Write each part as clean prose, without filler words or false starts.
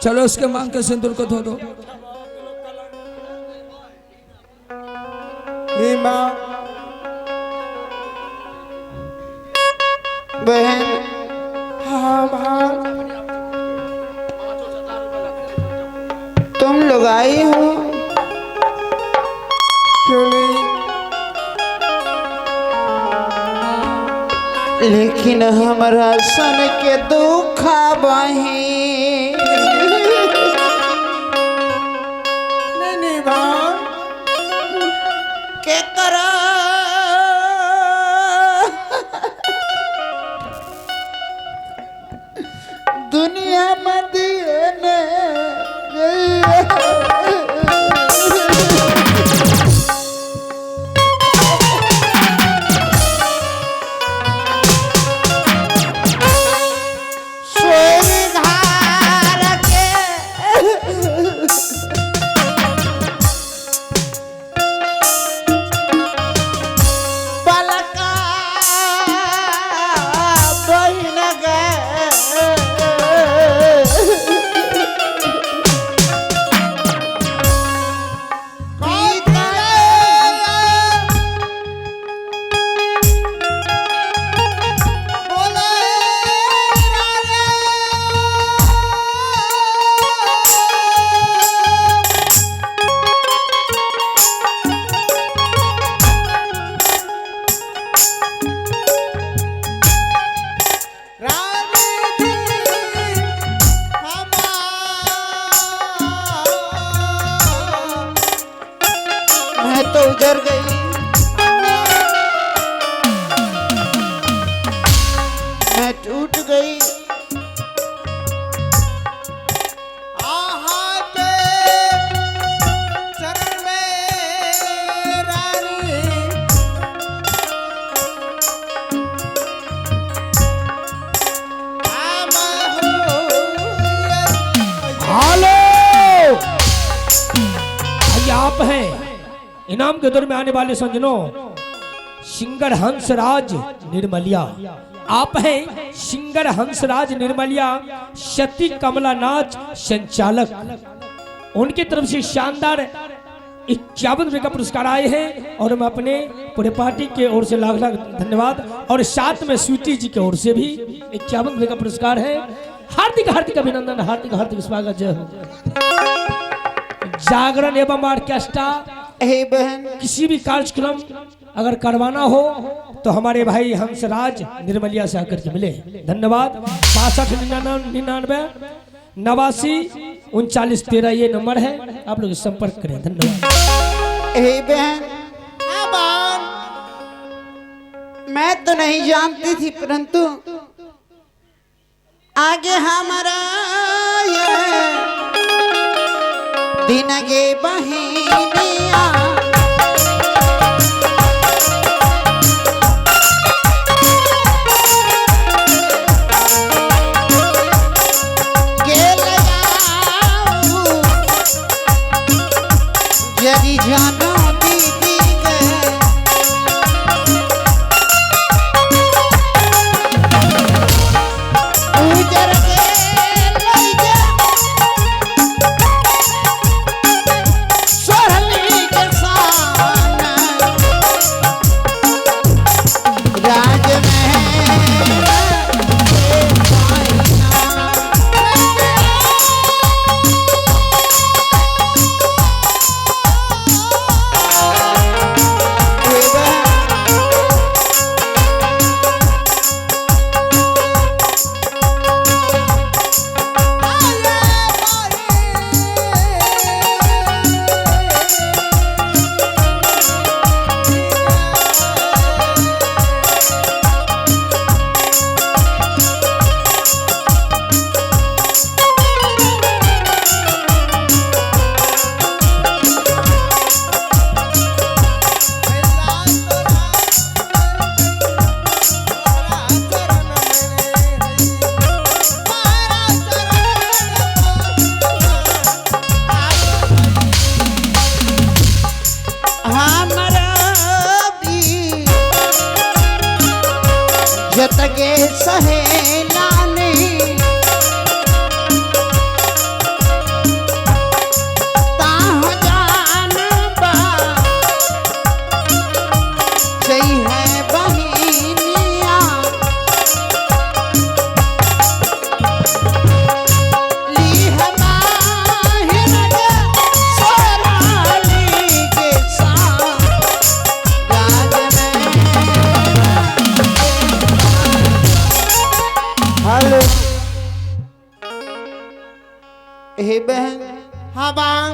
चलो उसके मांग के सिंदूर को धो दो। हे माँ बहन, हाँ भाई, तुम लोग आई हो क्यों नहीं? लेकिन हमारा सन के दुख बही नहीं भाई के करा दुनिया में दिए ने तो उजर गई, मैं टूट गई। आहा पे चरण में रानी हेलो, आप हैं इनाम के दौर में आने वाले संजनों सिंगर हंसराज निर्मलिया। आप हैं सिंगर हंसराज निर्मलिया, सती कमला नाच संचालक। उनकी तरफ से शानदार 51 रुपए का पुरस्कार आए हैं और मैं अपने पूरे पार्टी के ओर से लाख लाख धन्यवाद, और साथ में स्वीटी जी की ओर से भी 51 रुपए का पुरस्कार है। हार्दिक हार्दिक अभिनंदन, हार्दिक हार्दिक स्वागत। जय हो। जागरण एवं ऑर्केस्ट्रा बहन, किसी भी कार्यक्रम अगर करवाना हो तो हमारे भाई हंसराज निर्मलिया से आकर के मिले। धन्यवाद। 6299 89 39 ये नंबर है, आप लोग संपर्क करें। धन्यवाद। बहन, मैं तो नहीं जानती थी, परंतु आगे हमारा दिन गे बहिनिया यदि जानो दीदी गए उजर के लई जा सोहली के सान राज में हे बहन, हाँ बहन।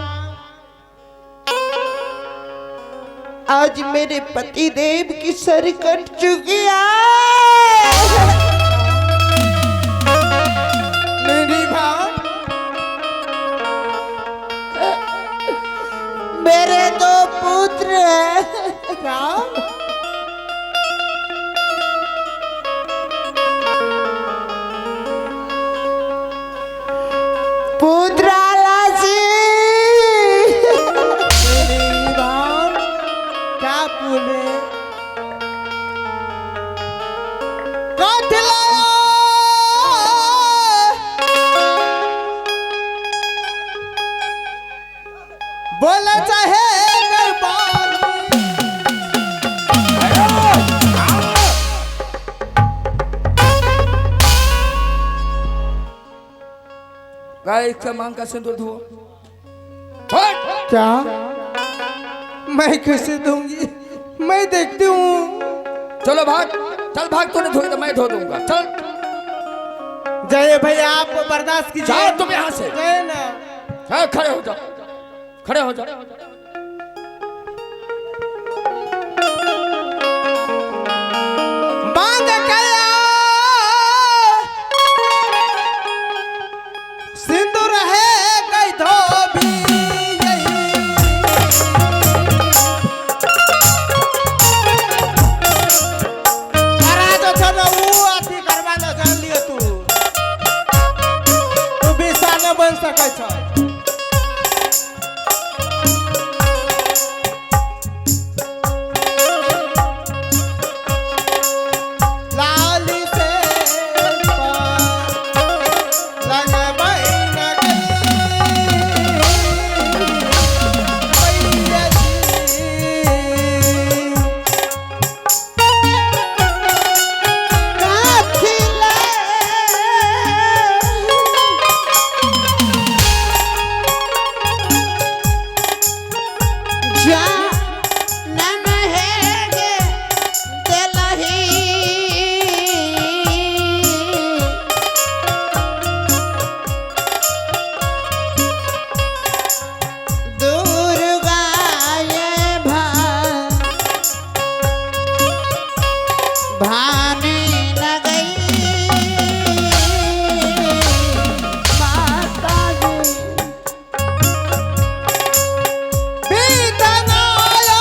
आज मेरे पति देव की सर कट चुकी है। मेरी बहन, मेरे दो पुत्र हैं। क्या? पुत्र आलासी। मेरी बहन, क्या बोले? कौशल्या! बोला चाहे दरबार गाय के मांग का सिंदूर धो। क्या? मैं कैसे दूंगी? मैं देखती हूँ। चलो भाग, चल भाग, तूने धोई तो मैं धो दूंगा। चल जय भैया, आप बर्दाश्त कीजिए। जाओ तुम यहाँ से। जय ना। हाँ, खड़े हो जाओ, खड़े हो जाओ। बांध गया सिंदूर है गई धोबी करा दो छोड़ो वो अथी करवा दो जान लियो तू भी साना बन सकै छ लाली से लगबै न भाने न गई माता जी। बीतनाया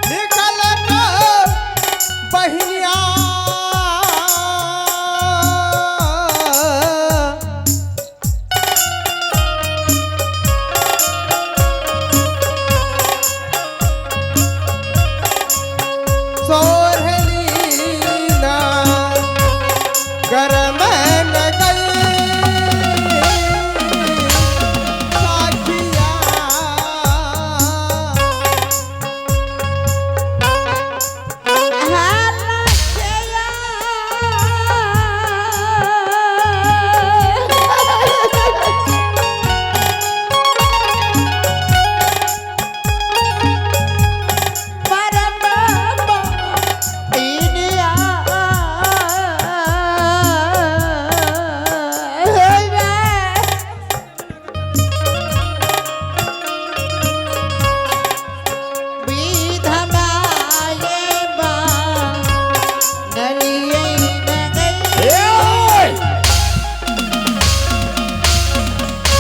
निकल कर बहिनिया सोहलीना गरम न गई साखिया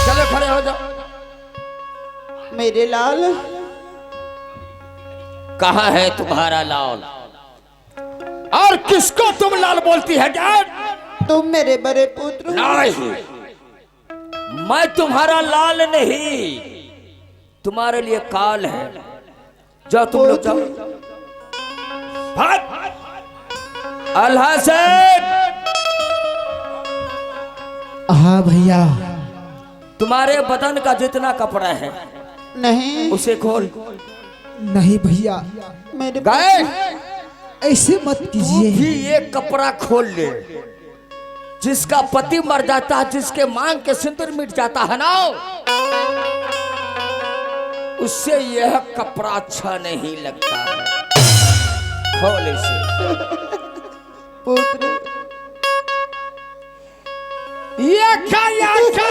चलो खड़े हो जाओ। मेरे लाल, कहाँ है तुम्हारा लाल? और किसको तुम लाल बोलती है क्या? तुम मेरे बड़े पुत्र हो। नहीं, मैं तुम्हारा लाल नहीं, तुम्हारे लिए काल है। जाओ तुम लोग जाओ। भाग। अल्लाह से। हाँ भैया। तुम्हारे बदन का जितना कपड़ा है नहीं उसे खोल। नहीं भैया, मेरे गाय, ऐसे मत तू कीजिए। भी ये कपड़ा खोल ले। जिसका पति मर जाता है, जिसके मांग के सिंदूर मिट जाता है ना, उससे यह कपड़ा अच्छा नहीं लगता है। खोल इसे। पुत्र यका यका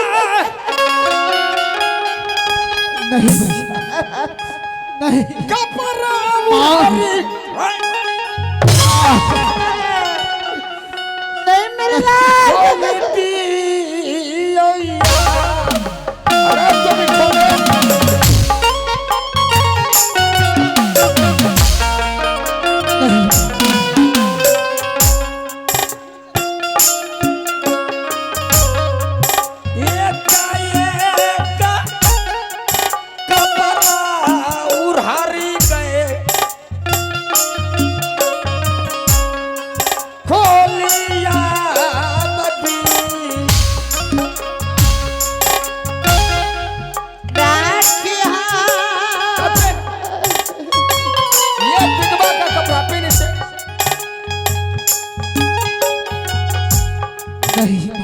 नहीं भैया नहीं। कपड़ा उधारी नहीं मिल रहा। अरे तुम ही खोलो। नहीं